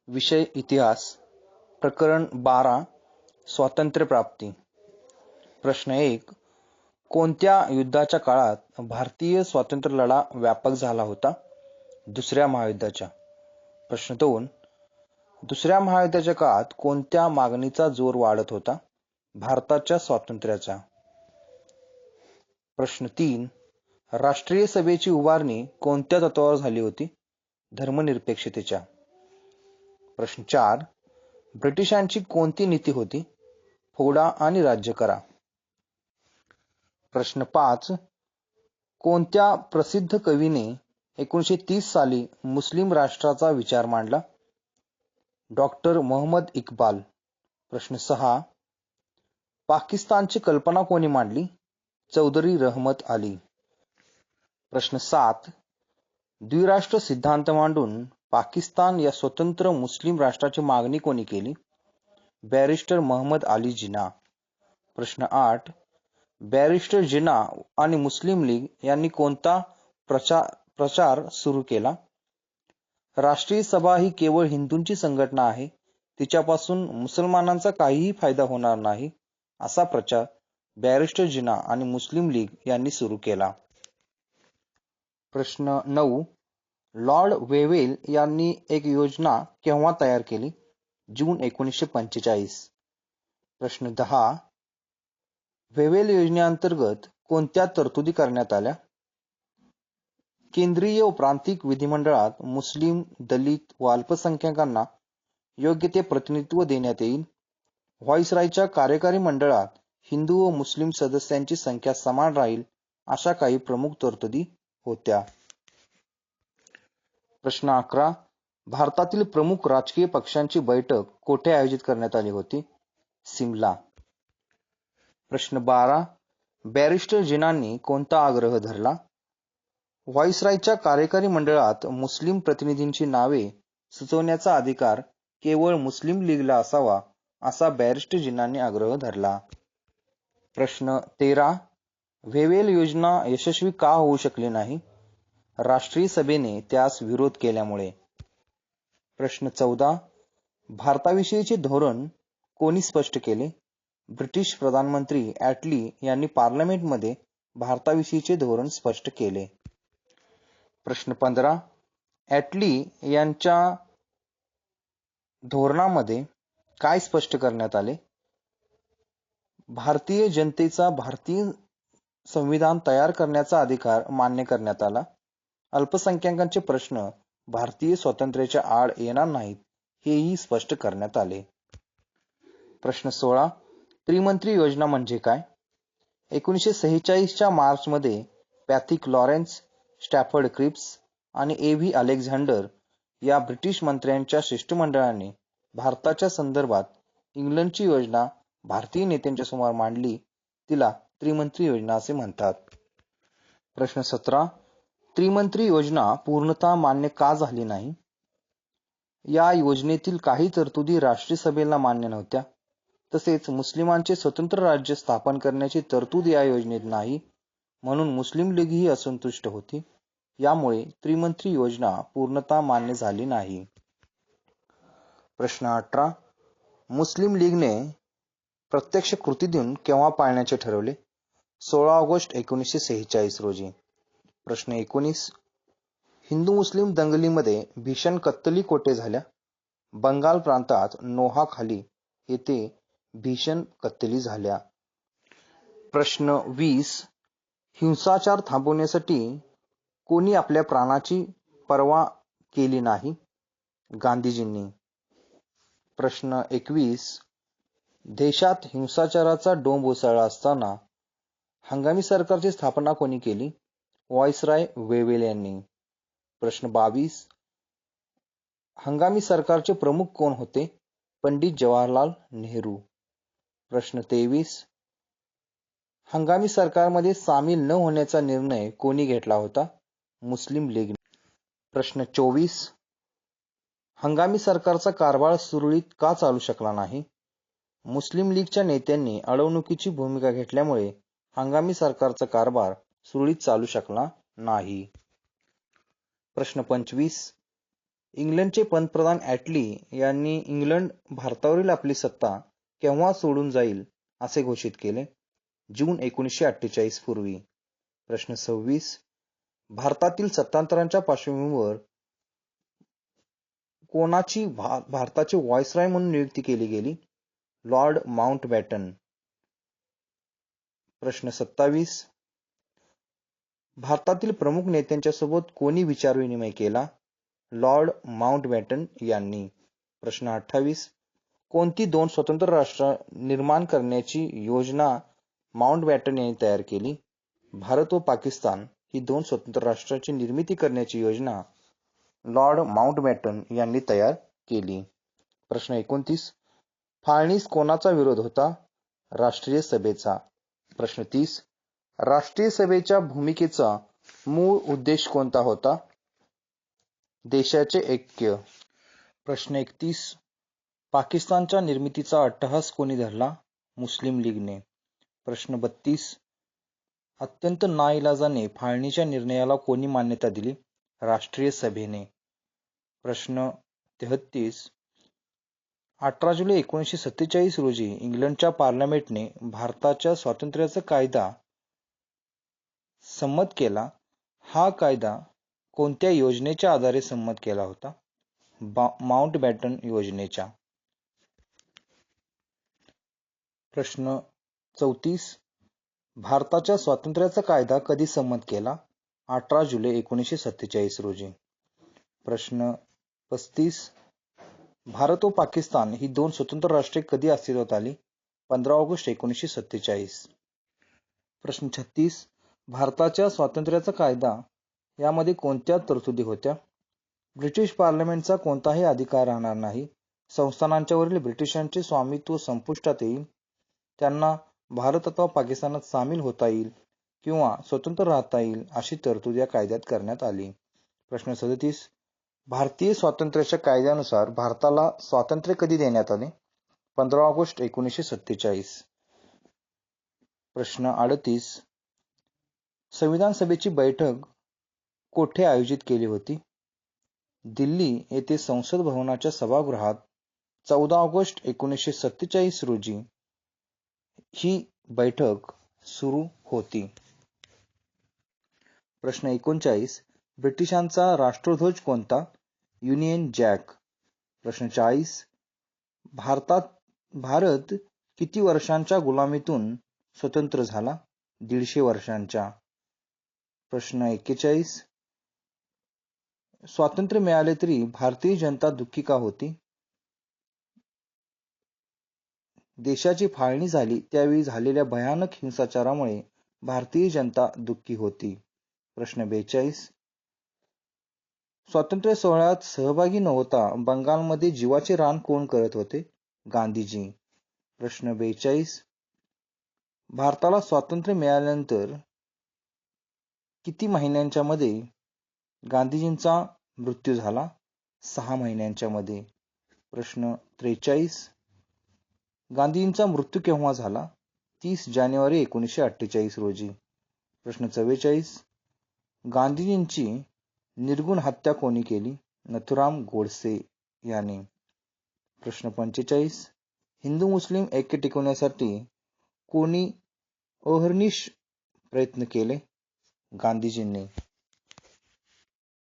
विषय इतिहास. प्रकरण 12 स्वातंत्र्यप्राप्ती. प्रश्न 1. कोणत्या युद्धाच्या काळात भारतीय स्वातंत्र्य लढा व्यापक झाला होता? दुसऱ्या महायुद्धाच्या. प्रश्न 2. दुसऱ्या महायुद्धाच्या काळात कोणत्या मागणीचा जोर वाढत होता? भारताच्या स्वातंत्र्याचा. प्रश्न 3. राष्ट्रीय सभेची उभारणी कोणत्या तत्वावर झाली होती? धर्मनिरपेक्षतेच्या. प्रश्न 4. ब्रिटिशांची कोणती नीती होती? फोडा आणि राज्य करा. प्रश्न 5. कोणत्या प्रसिद्ध कवीने 1930 साली मुस्लिम राष्ट्राचा विचार मांडला? डॉक्टर मोहम्मद इक्बाल. प्रश्न 6. पाकिस्तानची कल्पना कोणी मांडली? चौधरी रहमत अली. प्रश्न 7. द्विराष्ट्र सिद्धांत मांडून पाकिस्तान या स्वतंत्र मुस्लिम राष्ट्राची मागणी कोणी केली? बॅरिस्टर मोहम्मद अली जिना. प्रश्न 8. बॅरिस्टर जिना आणि मुस्लिम लीग यांनी कोणता प्रचार सुरू केला? राष्ट्रीय सभा ही केवळ हिंदूंची संघटना आहे, तिच्यापासून मुसलमानांचा काहीही फायदा होणार नाही, असा प्रचार बॅरिस्टर जिना आणि मुस्लिम लीग यांनी सुरू केला. प्रश्न 9. लॉर्ड वेव्हेल यांनी एक योजना केव्हा तयार केली? जून 1945. प्रश्न 10. वेव्हेल योजनेअंतर्गत कोणत्या तरतुदी करण्यात आल्या? केंद्रीय व प्रांतिक विधिमंडळात मुस्लिम, दलित व अल्पसंख्याकांना योग्य ते प्रतिनिधित्व देण्यात येईल. व्हाईसरायच्या कार्यकारी मंडळात हिंदू व मुस्लिम सदस्यांची संख्या समान राहील, अशा काही प्रमुख तरतुदी होत्या. प्रश्न 11. भारतातील प्रमुख राजकीय पक्षांची बैठक कोठे आयोजित करण्यात आली होती? सिमला. प्रश्न 12. बॅरिस्टर जिनांनी कोणता आग्रह धरला? व्हाईसरायच्या कार्यकारी मंडळात मुस्लिम प्रतिनिधींची नावे सुचवण्याचा अधिकार केवळ मुस्लिम लीगला असावा, असा बॅरिस्टर जिनांनी आग्रह धरला. प्रश्न 13. वेव्हेल योजना यशस्वी का होऊ शकली नाही? राष्ट्रीय सभेने त्यास विरोध केल्यामुळे. प्रश्न 14. भारताविषयीचे धोरण कोणी स्पष्ट केले? ब्रिटिश प्रधानमंत्री ॲटली यांनी पार्लमेंटमध्ये भारताविषयीचे धोरण स्पष्ट केले. प्रश्न 15. ॲटली यांच्या धोरणामध्ये काय स्पष्ट करण्यात आले? भारतीय जनतेचा भारतीय संविधान तयार करण्याचा अधिकार मान्य करण्यात आला. अल्पसंख्याकांचे प्रश्न भारतीय स्वातंत्र्याच्या आड येणार नाहीत, हेही स्पष्ट करण्यात आले. प्रश्न 16. त्रिमंत्री योजना म्हणजे काय? 1946च्या मार्चमध्ये पॅथिक लॉरेन्स, स्टॅफर्ड क्रिप्स आणि ए.व्ही. अलेक्झांडर या ब्रिटिश मंत्र्यांच्या शिष्टमंडळाने भारताच्या संदर्भात इंग्लंडची योजना भारतीय नेत्यांच्या समोर मांडली. तिला त्रिमंत्री योजना असे म्हणतात. प्रश्न 17. त्रिमंत्री योजना पूर्णतः मान्य का झाली नाही? या योजनेतील काही तरतुदी राष्ट्रीय सभेला मान्य नव्हत्या. तसेच मुस्लिमांचे स्वतंत्र राज्य स्थापन करण्याची तरतूद या योजनेत नाही, म्हणून मुस्लिम लीगही असंतुष्ट होती. यामुळे त्रिमंत्री योजना पूर्णतः मान्य झाली नाही. प्रश्न 18. मुस्लिम लीगने प्रत्यक्ष कृती दिन केव्हा पाळण्याचे ठरवले? 16 ऑगस्ट 1946 रोजी. प्रश्न 19. हिंदू मुस्लिम दंगलीमध्ये भीषण कत्तली कोठे झाल्या? बंगाल प्रांतात नोहाखाली येथे भीषण कत्तली झाल्या. प्रश्न 20. हिंसाचार थांबवण्यासाठी कोणी आपल्या प्राणाची पर्वा केली नाही? गांधीजींनी. प्रश्न 21. देशात हिंसाचाराचा डोंब उसळला असताना हंगामी सरकारची स्थापना कोणी केली? व्हाईसराय वेव्हेल यांनी. प्रश्न 22. हंगामी सरकारचे प्रमुख कोण होते? पंडित जवाहरलाल नेहरू. प्रश्न 23. हंगामी सरकारमध्ये सामील न होण्याचा निर्णय कोणी घेतला होता? मुस्लिम लीग. प्रश्न 24. हंगामी सरकारचा कारभार सुरळीत का चालू शकला नाही? मुस्लिम लीगच्या नेत्यांनी अडवणुकीची भूमिका घेतल्यामुळे हंगामी सरकारचा कारभार सुरळीत चालू शकला नाही. प्रश्न 25. इंग्लंडचे पंतप्रधान ॲटली यांनी इंग्लंड भारतावरील आपली सत्ता केव्हा सोडून जाईल असे घोषित केले? जून 1948 पूर्वी. प्रश्न 26. भारतातील सत्तांतराच्या पार्श्वभूमीवर कोणाची भारताचे व्हाईसरॉय म्हणून नियुक्ती केली गेली? Lord Mountbatten. प्रश्न 27. भारतातील प्रमुख नेत्यांच्या सोबत कोणी विचारविनिमय केला? लॉर्ड माउंटबॅटन यांनी. प्रश्न 28. कोणती दोन स्वतंत्र राष्ट्र निर्माण करण्याची योजना माउंटबॅटन यांनी तयार केली? भारत व पाकिस्तान ही दोन स्वतंत्र राष्ट्रांची निर्मिती करण्याची योजना लॉर्ड माउंटबॅटन यांनी तयार केली. प्रश्न 29. फाळणीस कोणाचा विरोध होता? राष्ट्रीय सभेचा. प्रश्न 30. राष्ट्रीय सभेच्या भूमिकेचा मूळ उद्देश कोणता होता? देशाचे ऐक्य. प्रश्न 31. पाकिस्तानच्या निर्मितीचा अट्टहास कोणी धरला? मुस्लिम लीगने. प्रश्न 32. अत्यंत नाईलाजाने फाळणीच्या निर्णयाला कोणी मान्यता दिली? राष्ट्रीय सभेने. प्रश्न 33. 18 जुलै 1947 रोजी इंग्लंडच्या पार्लमेंटने भारताच्या स्वातंत्र्याचा कायदा संमत केला. हा कायदा कोणत्या योजनेच्या आधारे संमत केला होता? माउंटबॅटन योजनेच्या. प्रश्न 34. भारताच्या स्वातंत्र्याचा कायदा कधी संमत केला? 18 जुलै 1947 रोजी. प्रश्न 35. भारत व पाकिस्तान ही दोन स्वतंत्र राष्ट्रे कधी अस्तित्वात आली? 15 ऑगस्ट 1947. प्रश्न 36. भारताच्या स्वातंत्र्याचा कायदा यामध्ये कोणत्या तरतुदी होत्या? ब्रिटिश पार्लमेंटचा कोणताही अधिकार राहणार नाही. संस्थानांच्यावरील ब्रिटिशांचे स्वामित्व संपुष्टात येईल. त्यांना भारत अथवा पाकिस्तानात सामील होता येईल किंवा स्वतंत्र राहता येईल अशी तरतूद या कायद्यात करण्यात आली. प्रश्न 37. भारतीय स्वातंत्र्याच्या कायद्यानुसार भारताला स्वातंत्र्य कधी देण्यात आले? 15 ऑगस्ट 1947. प्रश्न 38. संविधान सभेची बैठक कोठे आयोजित केली होती? दिल्ली येथे संसद भवनाच्या सभागृहात 14 ऑगस्ट 1947 रोजी ही बैठक सुरू होती. प्रश्न 39. ब्रिटिशांचा राष्ट्रध्वज कोणता? Union jack. प्रश्न 40. भारत किती वर्षांच्या गुलामीतून स्वतंत्र झाला? 150 वर्षांच्या. प्रश्न 41. स्वातंत्र्य मिळाले तरी भारतीय जनता दुःखी का होती? देशाची फाळणी झाली त्यावेळी झालेल्या भयानक हिंसाचारामुळे भारतीय जनता दुःखी होती. प्रश्न 42. स्वातंत्र्य सोहळ्यात सहभागी न होता बंगालमध्ये जीवाचे रान कोण करत होते? गांधीजी. प्रश्न 42. भारताला स्वातंत्र्य मिळाल्यानंतर किती महिन्यांच्या मध्ये गांधीजींचा मृत्यू झाला? 6 महिन्यांच्या मध्ये. प्रश्न 43. गांधीजींचा मृत्यू केव्हा झाला? 30 जानेवारी 1948 रोजी. प्रश्न 44. गांधीजींची निर्गुण हत्या कोणी केली? नथुराम गोडसे याने. प्रश्न 45. हिंदू मुस्लिम ऐक्य टिकवण्यासाठी कोणी अहर्निश प्रयत्न केले? गांधीजींनी.